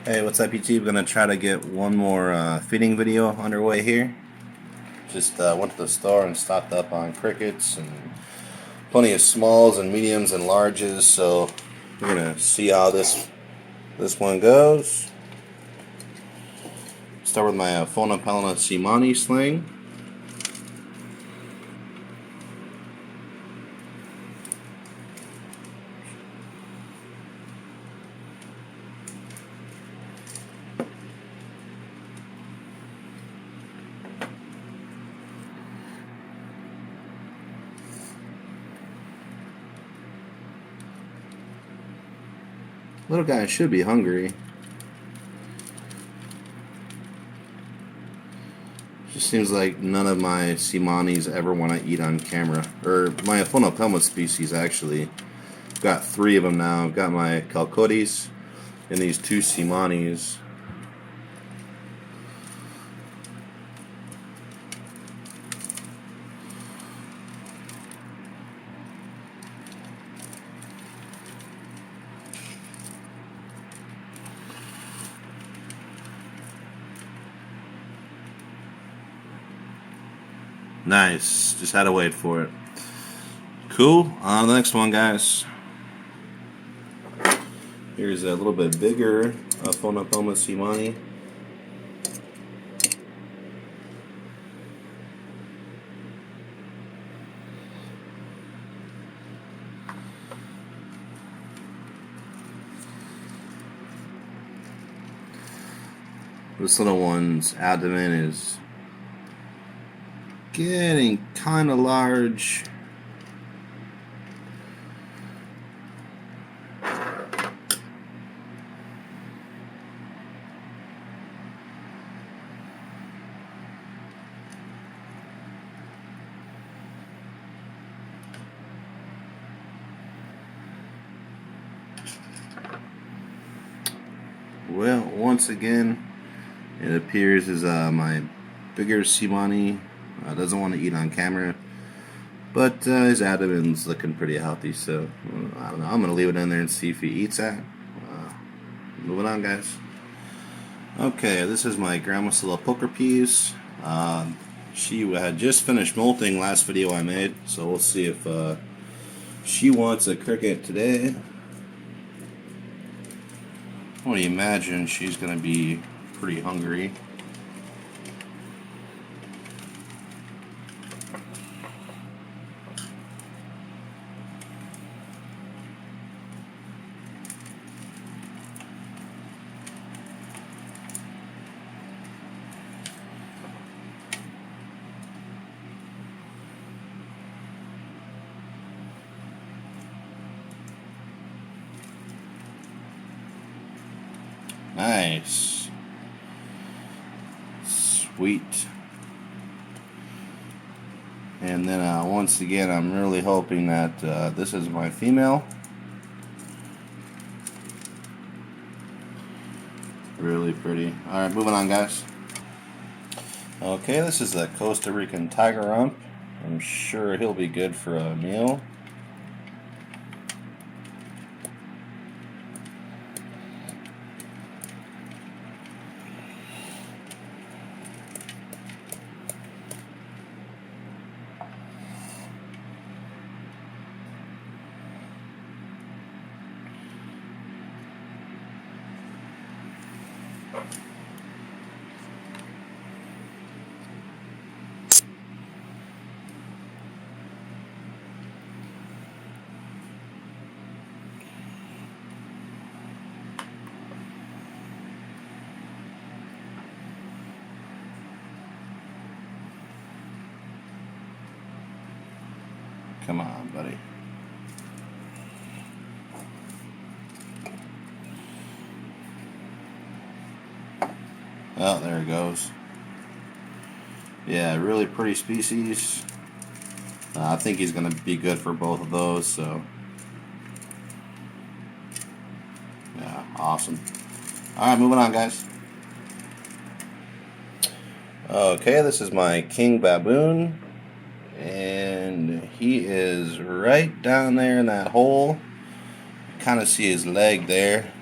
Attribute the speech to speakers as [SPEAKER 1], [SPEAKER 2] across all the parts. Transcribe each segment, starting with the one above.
[SPEAKER 1] Hey, what's up YouTube? Gonna try to get one more feeding video underway here. Just went to the store and stocked up on crickets and plenty of smalls and mediums and larges. So we're gonna see how this one goes. Start with my Phonopelena Simani sling. Little guy should be hungry. Just seems like none of my Simanis ever want to eat on camera. Or my Phonopelma species, actually. Got 3 of them now. I've got my Calcotes and these 2 Simanis. Nice. Just had to wait for it. Cool. On to the next one, guys. Here's a little bit bigger Phonopelma Simani. This little one's abdomen is getting kind of large. Well, once again, it appears as my bigger Simani doesn't want to eat on camera, but his abdomen's looking pretty healthy, so I don't know. I'm going to leave it in there and see if he eats that. Moving on, guys. Okay, this is my Gramosilla poker peas. She had just finished molting last video I made, so we'll see if she wants a cricket today. I would imagine she's going to be pretty hungry. Nice. Sweet. And then once again, I'm really hoping that this is my female. Really pretty. Alright, moving on, guys. Okay, this is the Costa Rican tiger rump. I'm sure he'll be good for a meal. Come on, buddy. Oh, there it goes. Yeah, really pretty species. I think he's going to be good for both of those, so. Yeah, awesome. Alright, moving on, guys. Okay, this is my king baboon. And he is right down there in that hole. Kind of see his leg there.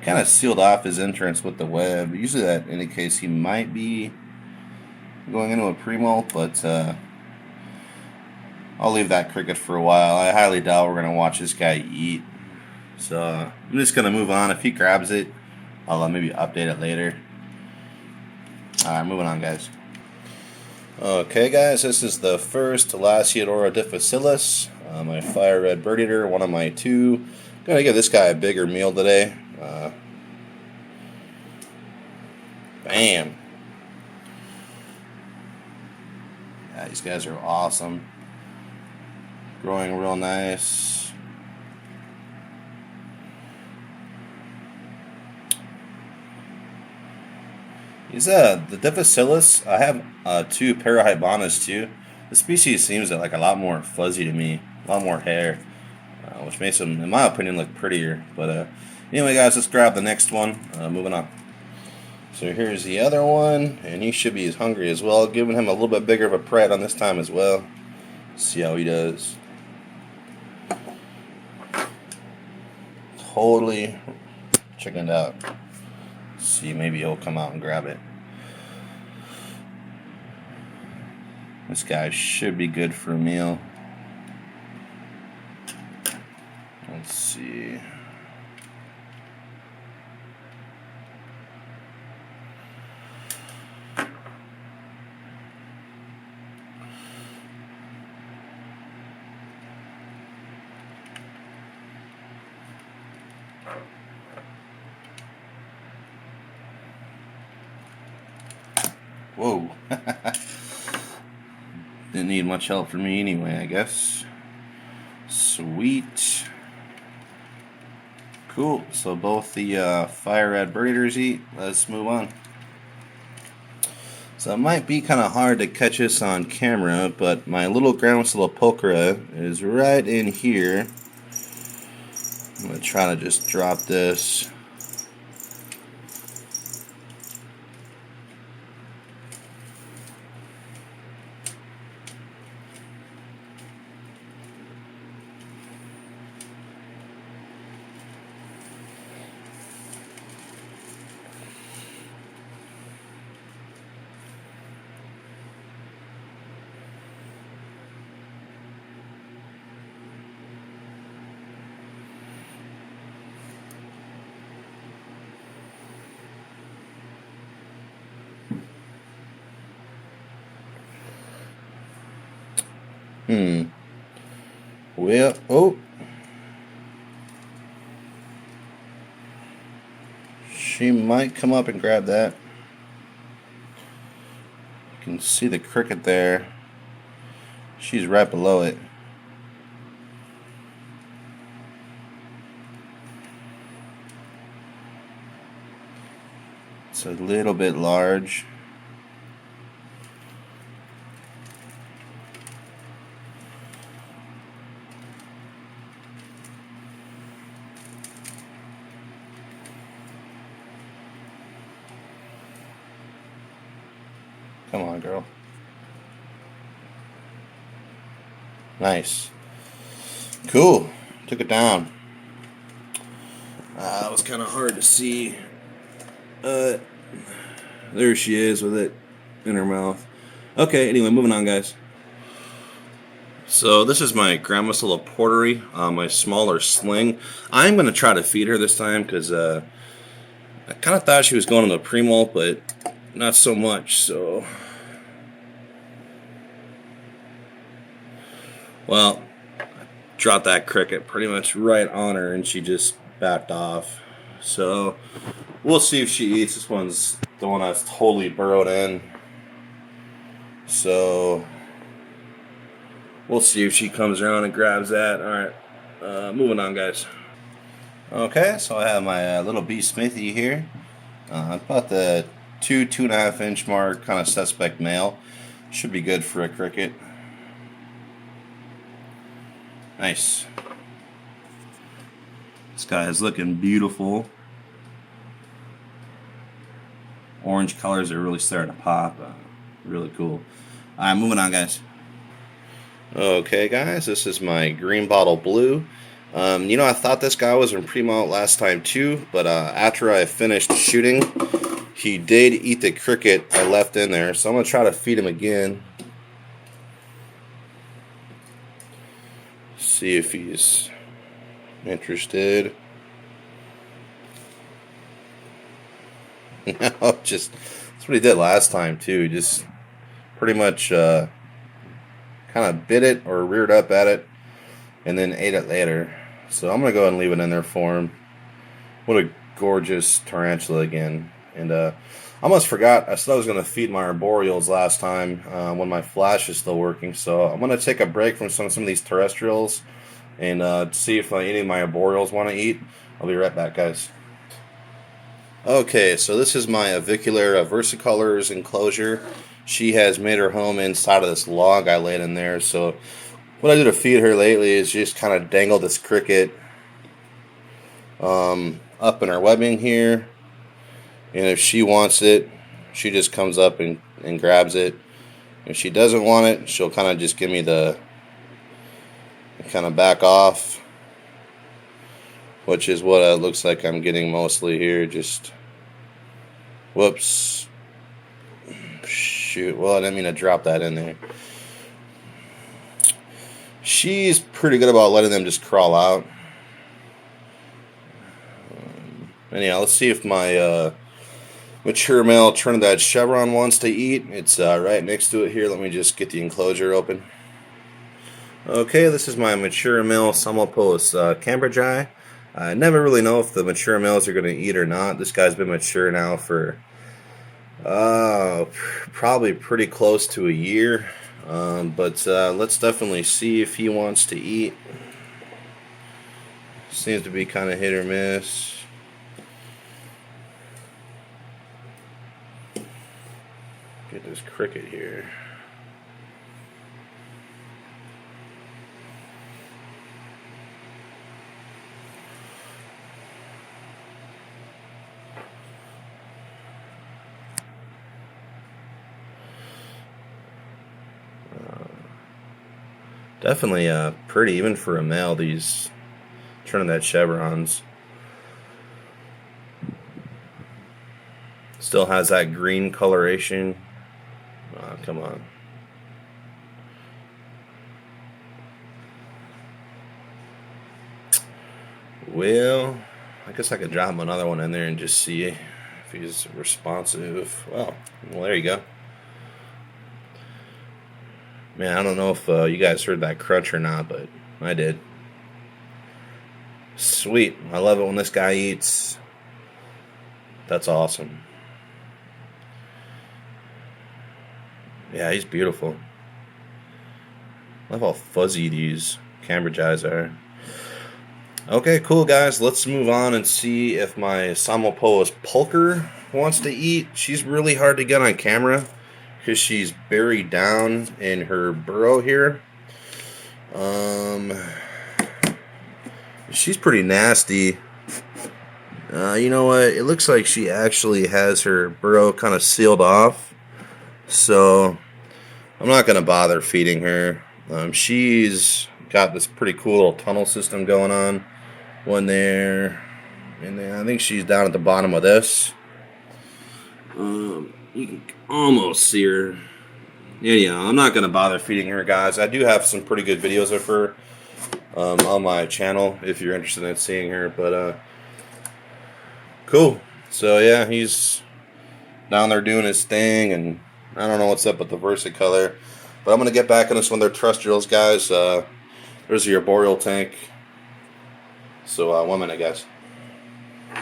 [SPEAKER 1] kind of sealed off his entrance with the web. Usually that indicates he might be going into a pre-molt, but I'll leave that cricket for a while. I highly doubt we're going to watch this guy eat. So I'm just going to move on. If he grabs it, I'll maybe update it later. Alright, moving on, guys. Okay, guys, this is the first Lasiodora difficilis, my fire red bird eater, one of my two. Gonna give this guy a bigger meal today. Bam! Yeah, these guys are awesome. Growing real nice. These the difficilis. I have two Parahybonas too. The species seems like a lot more fuzzy to me, a lot more hair, which makes them, in my opinion, look prettier. But anyway, guys, let's grab the next one. Moving on. So here's the other one, and he should be as hungry as well. Giving him a little bit bigger of a pred on this time as well. See how he does. Totally chickened out. See, maybe he'll come out and grab it. This guy should be good for a meal. Let's see. Whoa. Didn't need much help from me anyway, I guess. Sweet. Cool. So both the fire red bird eaters eat. Let's move on. So it might be kind of hard to catch this on camera, but my little ground pulchra is right in here. I'm going to try to just drop this. Well, oh. She might come up and grab that. You can see the cricket there. She's right below it. It's a little bit large. Come on, girl. Nice. Cool. Took it down. That was kind of hard to see. There she is with it in her mouth. Okay, anyway, moving on, guys. So this is my grandma's little portery, my smaller sling. I'm going to try to feed her this time because I kind of thought she was going to the pre-molt, but not so much, so... Well, dropped that cricket pretty much right on her, and she just backed off. So, we'll see if she eats. This one's the one that's totally burrowed in. So, we'll see if she comes around and grabs that. Alright, moving on, guys. Okay, so I have my little B. Smithy here. About the 2.5 inch mark, kind of suspect male. Should be good for a cricket. Nice. This guy is looking beautiful. Orange colors are really starting to pop. Really cool. Alright, moving on, guys. Okay, guys, this is my green bottle blue. I thought this guy was in primo last time too, but after I finished shooting, he did eat the cricket I left in there, so I'm going to try to feed him again. See if he's interested. Just that's what he did last time too. Just pretty much kind of bit it or reared up at it and then ate it later. So I'm going to go ahead and leave it in there for him. What a gorgeous tarantula again. And I almost forgot, I said I was going to feed my arboreals last time when my flash is still working. So I'm going to take a break from some of these terrestrials and see if any of my arboreals want to eat. I'll be right back, guys. Okay, so this is my avicular versicolors enclosure. She has made her home inside of this log I laid in there. So what I do to feed her lately is just kind of dangle this cricket up in her webbing here. And if she wants it, she just comes up and grabs it. If she doesn't want it, she'll kind of just give me the kind of back off, which is what it looks like I'm getting mostly here. Just, whoops. Shoot, well, I didn't mean to drop that in there. She's pretty good about letting them just crawl out. Anyhow, let's see if my mature male Trinidad chevron wants to eat. It's right next to it here. Let me just get the enclosure open. Okay, this is my mature male Samopos cambridgei. I never really know if the mature males are going to eat or not. This guy's been mature now for probably pretty close to a year. But let's definitely see if he wants to eat. Seems to be kind of hit or miss. Get this cricket here. Definitely pretty, even for a male, these Trinidad chevrons. Still has that green coloration. Oh, come on. Well, I guess I could drop another one in there and just see if he's responsive. Well, there you go. Man, I don't know if you guys heard that crunch or not, but I did. Sweet. I love it when this guy eats. That's awesome. Yeah, he's beautiful. I love how fuzzy these cambridgei are. Okay, cool, guys. Let's move on and see if my Samopoe's pulcher wants to eat. She's really hard to get on camera because she's buried down in her burrow here. She's pretty nasty. You know what? It looks like she actually has her burrow kind of sealed off. So I'm not going to bother feeding her. She's got this pretty cool little tunnel system going on. One there. And then I think she's down at the bottom of this. You can almost see her. Yeah, I'm not going to bother feeding her, guys. I do have some pretty good videos of her on my channel if you're interested in seeing her. But cool. So yeah, he's down there doing his thing, and I don't know what's up with the versicolor. But I'm going to get back on this one of their terrestrials, guys. There's your arboreal tank. So 1 minute, guys.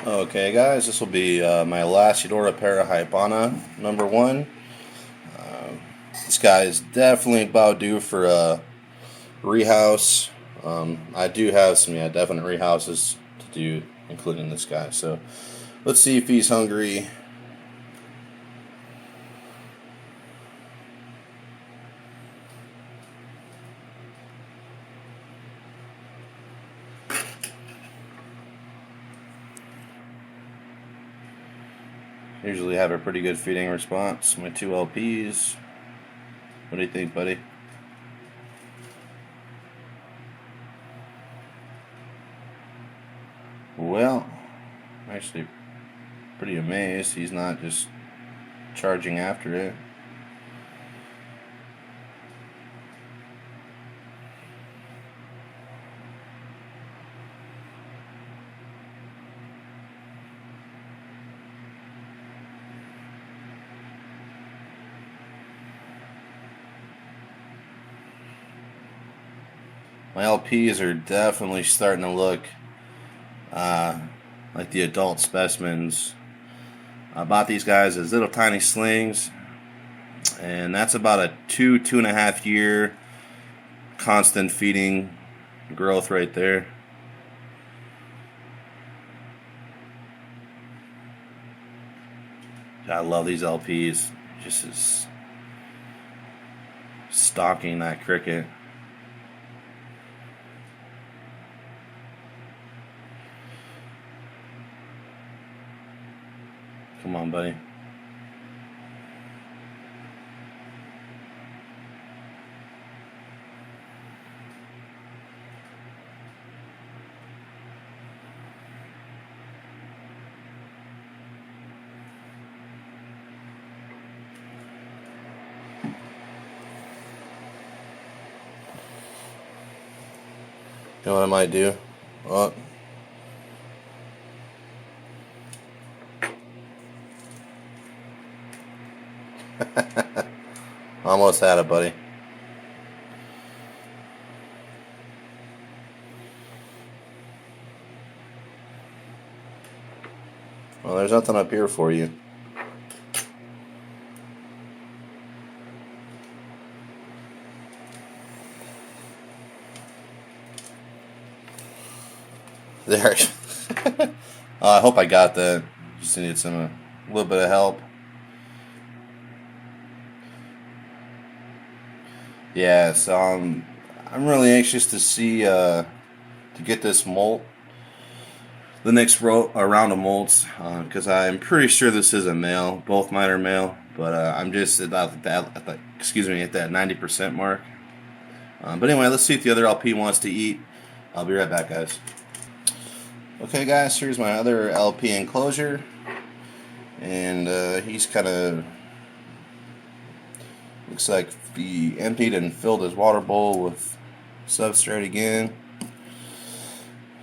[SPEAKER 1] Okay, guys, this will be my last Eudora parahypana, number 1. This guy is definitely about due for a rehouse. I do have some definite rehouses to do, including this guy. So let's see if he's hungry. Usually have a pretty good feeding response. My 2 LPs. What do you think, buddy? Well, I'm actually pretty amazed he's not just charging after it. My LPs are definitely starting to look uh, like the adult specimens. I bought these guys as little tiny slings, and that's about a 2.5 year constant feeding growth right there. I love these LPs. Just as stalking that cricket. Come on, buddy. You know what I might do? Oh. Almost had it, buddy. Well, there's nothing up here for you. There. I hope I got that. Just needed a little bit of help. Yeah, so I'm really anxious to see to get this molt, the next round of molts, because I'm pretty sure this is a male. Both mine are male, but I'm just at that, excuse me, at that 90% mark. But anyway, let's see if the other LP wants to eat. I'll be right back, guys. Okay, guys, here's my other LP enclosure, and he's kind of looks like he emptied and filled his water bowl with substrate again.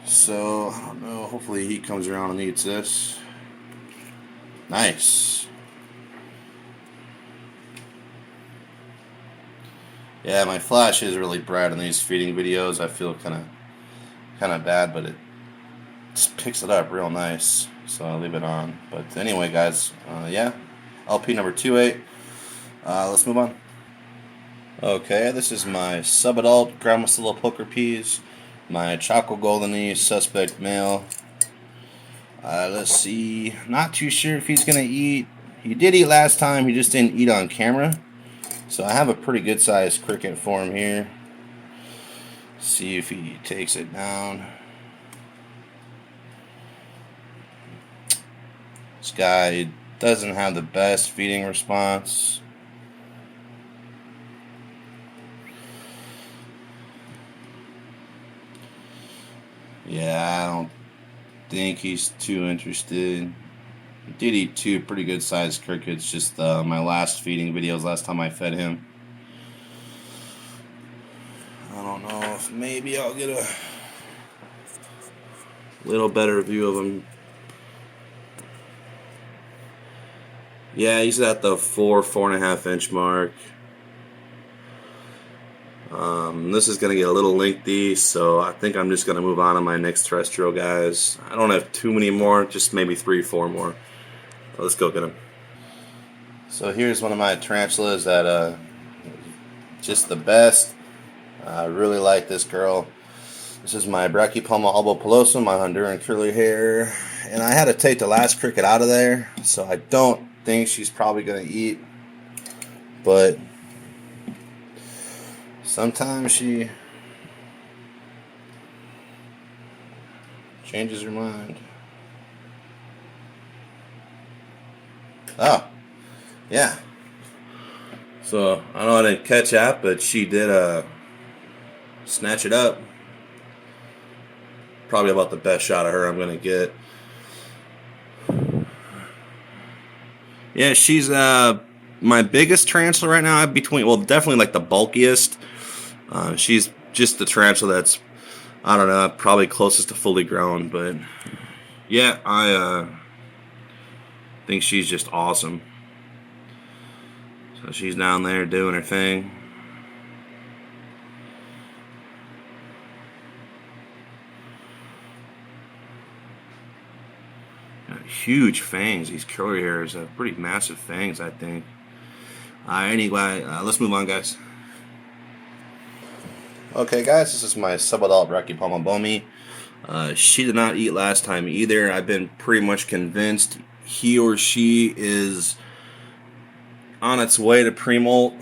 [SPEAKER 1] So I don't know. Hopefully he comes around and eats this. Nice. Yeah, my flash is really bright in these feeding videos. I feel kind of bad, but it just picks it up real nice. So I'll leave it on. But anyway, guys, yeah, LP number 28. Let's move on. Okay, this is my subadult Gramosilla poker peas, my Choco Golden suspect male. Let's see. Not too sure if he's gonna eat. He did eat last time. He just didn't eat on camera. So I have a pretty good sized cricket for him here. See if he takes it down. This guy doesn't have the best feeding response. Yeah, I don't think he's too interested. He did eat two pretty good sized crickets, just my last feeding videos, last time I fed him. I don't know if maybe I'll get a little better view of him. Yeah, he's at the 4.5 inch mark. This is going to get a little lengthy, so I think I'm just going to move on to my next terrestrial guys. I don't have too many more, just maybe 3-4 more. Let's go get them. So here's one of my tarantulas that just the best. I really like this girl. This is my Brachypelma albopilosum, my Honduran curly hair. And I had to take the last cricket out of there, so I don't think she's probably going to eat. But sometimes she changes her mind. Oh, yeah. So I know I didn't catch that, but she did snatch it up probably about the best shot of her I'm going to get. Yeah, she's my biggest tarantula right now. Between, well, definitely like the bulkiest. She's just the tarantula that's, I don't know, probably closest to fully grown. But yeah, I think she's just awesome. So she's down there doing her thing. Got huge fangs. These curly hairs have pretty massive fangs, I think. Anyway, let's move on, guys. Okay, guys, this is my subadult Brachypalma bomi. She did not eat last time either. I've been pretty much convinced he or she is on its way to pre-molt.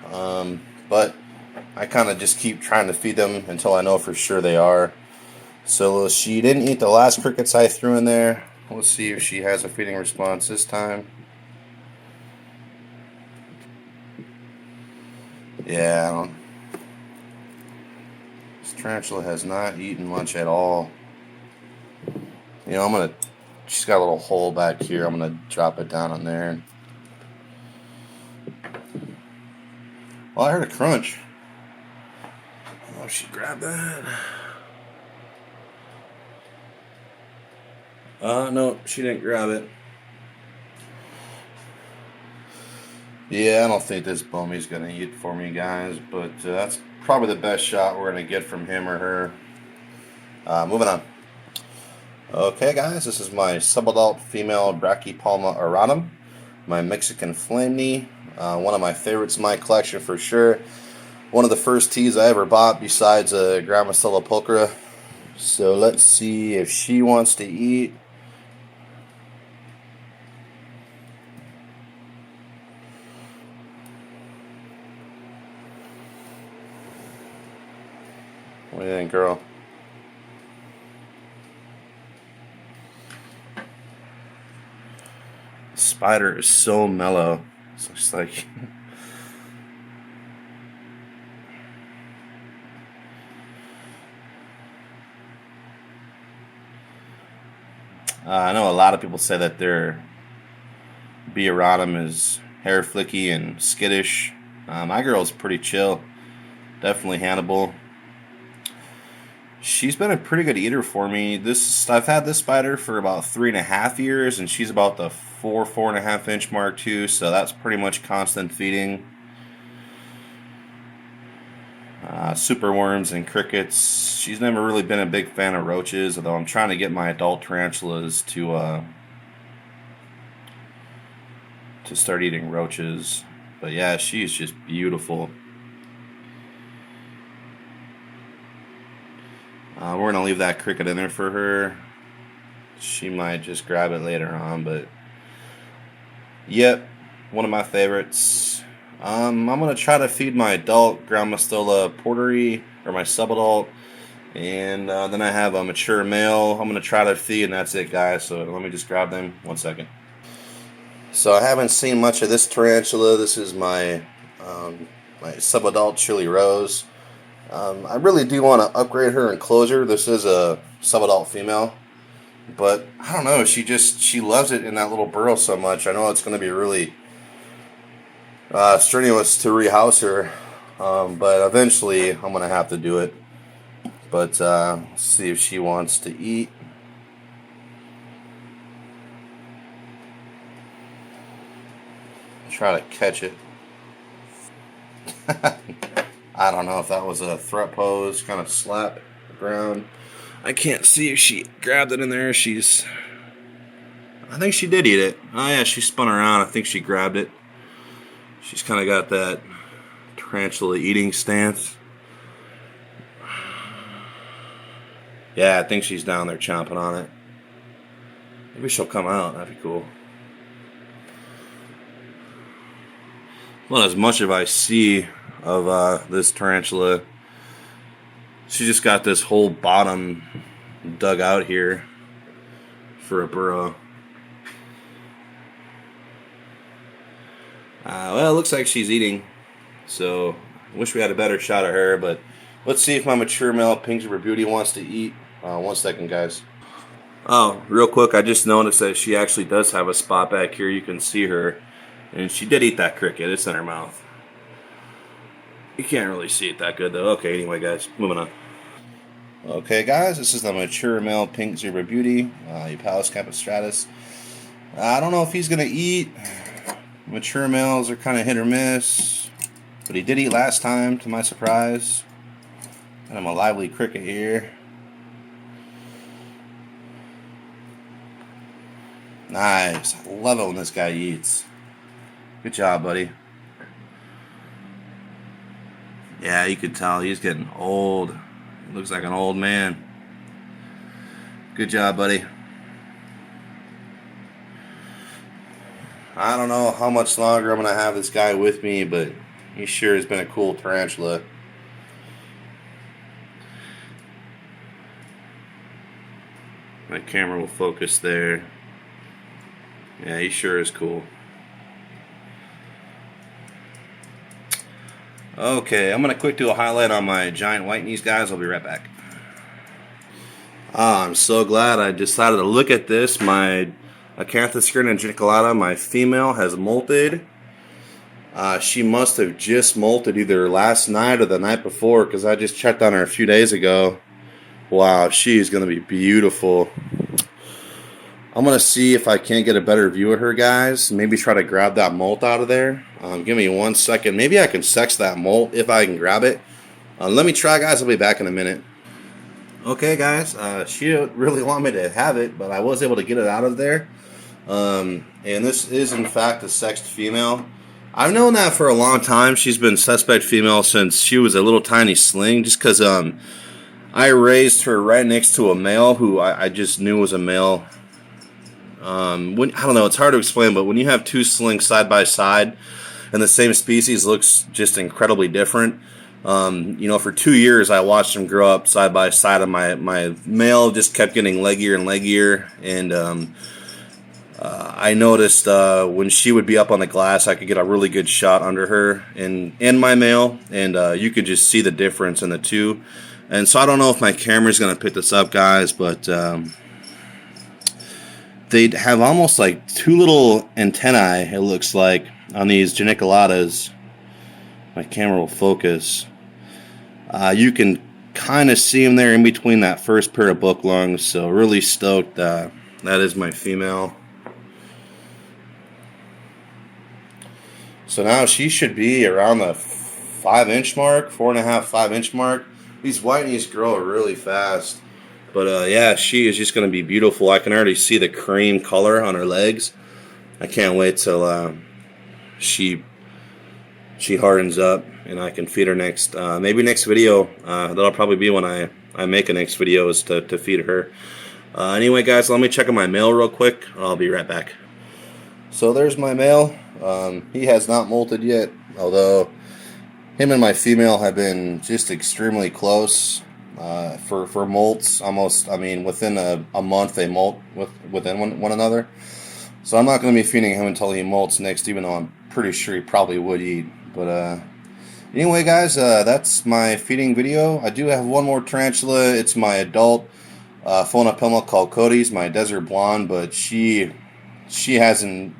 [SPEAKER 1] But I kind of just keep trying to feed them until I know for sure they are. So she didn't eat the last crickets I threw in there. Let's see if she has a feeding response this time. Yeah, this tarantula has not eaten much at all. You know, she's got a little hole back here. I'm gonna drop it down on there. Well, I heard a crunch. Oh, she grabbed that. No, she didn't grab it. Yeah, I don't think this bomi's gonna eat for me, guys, but that's probably the best shot we're gonna get from him or her. Moving on. Okay, guys, this is my subadult female Brachypalma auratum, my Mexican flame knee, one of my favorites in my collection for sure. One of the first teas I ever bought besides a Gramostella pulchra. So let's see if she wants to eat. What do you think, girl? The spider is so mellow. It's just like... I know a lot of people say that their B. auratum is hair flicky and skittish. My girl's pretty chill. Definitely Hannibal. She's been a pretty good eater for me. I've had this spider for about 3.5 years, and she's about the 4.5 inch mark too. So that's pretty much constant feeding. Super worms and crickets. She's never really been a big fan of roaches, although I'm trying to get my adult tarantulas to start eating roaches. But yeah, she's just beautiful. We're going to leave that cricket in there for her. She might just grab it later on, but yep, one of my favorites. I'm going to try to feed my adult Gramostella porteri, or my subadult, and then I have a mature male I'm going to try to feed, and that's it, guys. So let me just grab them 1 second. So I haven't seen much of this tarantula. This is my subadult Chili Rose. I really do want to upgrade her enclosure. This is a subadult female, but I don't know. She loves it in that little burrow so much. I know it's going to be really strenuous to rehouse her, but eventually I'm going to have to do it. But let's see if she wants to eat. Try to catch it. I don't know if that was a threat pose, kind of slap the ground. I can't see if she grabbed it in there. I think she did eat it. Oh yeah, she spun around. I think she grabbed it. She's kind of got that tarantula eating stance. Yeah, I think she's down there chomping on it. Maybe she'll come out. That'd be cool. Well, as much as I see of this tarantula, she just got this whole bottom dug out here for a burrow. Well, it looks like she's eating, so I wish we had a better shot of her, but let's see if my mature male Pink Super Beauty wants to eat One second, guys. Oh, real quick, I just noticed that she actually does have a spot back here. You can see her. And she did eat that cricket. It's in her mouth. You can't really see it that good, though. Okay, anyway, guys, moving on. Okay, guys, this is the mature male pink zebra beauty, Eupalis capistratus. I don't know if he's going to eat. Mature males are kind of hit or miss. But he did eat last time, to my surprise. And I'm a lively cricket here. Nice. I love it when this guy eats. Good job, buddy. Yeah, you could tell he's getting old. He looks like an old man. Good job, buddy. I don't know how much longer I'm going to have this guy with me, but he sure has been a cool tarantula. My camera will focus there. Yeah, he sure is cool. Okay, I'm going to quick do a highlight on my giant white knees, guys. I'll be right back. I'm so glad I decided to look at this. My Acanthus geniculata, my female, has molted. She must have just molted either last night or the night before, because I just checked on her a few days ago. Wow, she's going to be beautiful. I'm going to see if I can't get a better view of her, guys. Maybe try to grab that molt out of there. Give me 1 second. Maybe I can sex that molt if I can grab it. Let me try, guys. I'll be back in a minute. Okay, guys. She didn't really want me to have it, but I was able to get it out of there. And this is, in fact, a sexed female. I've known that for a long time. She's been suspect female since she was a little tiny sling, just because I raised her right next to a male who I just knew was a male. I don't know, it's hard to explain, but when you have two slings side by side and the same species looks just incredibly different. For 2 years I watched them grow up side by side, and my male just kept getting leggier and leggier, and I noticed when she would be up on the glass, I could get a really good shot under her and my male, and you could just see the difference in the two. And so I don't know if my camera's going to pick this up, guys, but they have almost like two little antennae, it looks like, on these geniculatas. My camera will focus. You can kind of see them there in between that first pair of book lungs, so really stoked. That is my female. So now she should be around the 5-inch mark, 4.5, 5-inch mark. These white knees grow really fast. But yeah, she is just going to be beautiful. I can already see the cream color on her legs. I can't wait till she hardens up and I can feed her next. Maybe next video. That'll probably be when I make a next video, is to feed her. Anyway, guys, let me check on my male real quick. I'll be right back. So there's my male. He has not molted yet, although him and my female have been just extremely close. For molts, almost, within a month they molt within one another. So I'm not going to be feeding him until he molts next, even though I'm pretty sure he probably would eat. But anyway, guys, that's my feeding video. I do have one more tarantula. It's my adult Phonopelma called Cody's, my desert blonde, but she's in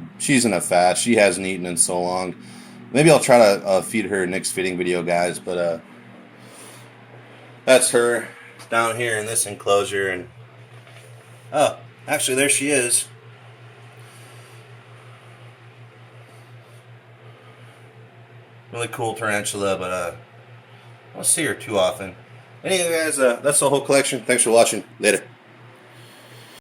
[SPEAKER 1] a fast. She hasn't eaten in so long. Maybe I'll try to feed her next feeding video, guys, but that's her down here in this enclosure. And oh, actually, there she is. Really cool tarantula, but I don't see her too often. Anyway, guys, that's the whole collection. Thanks for watching. Later.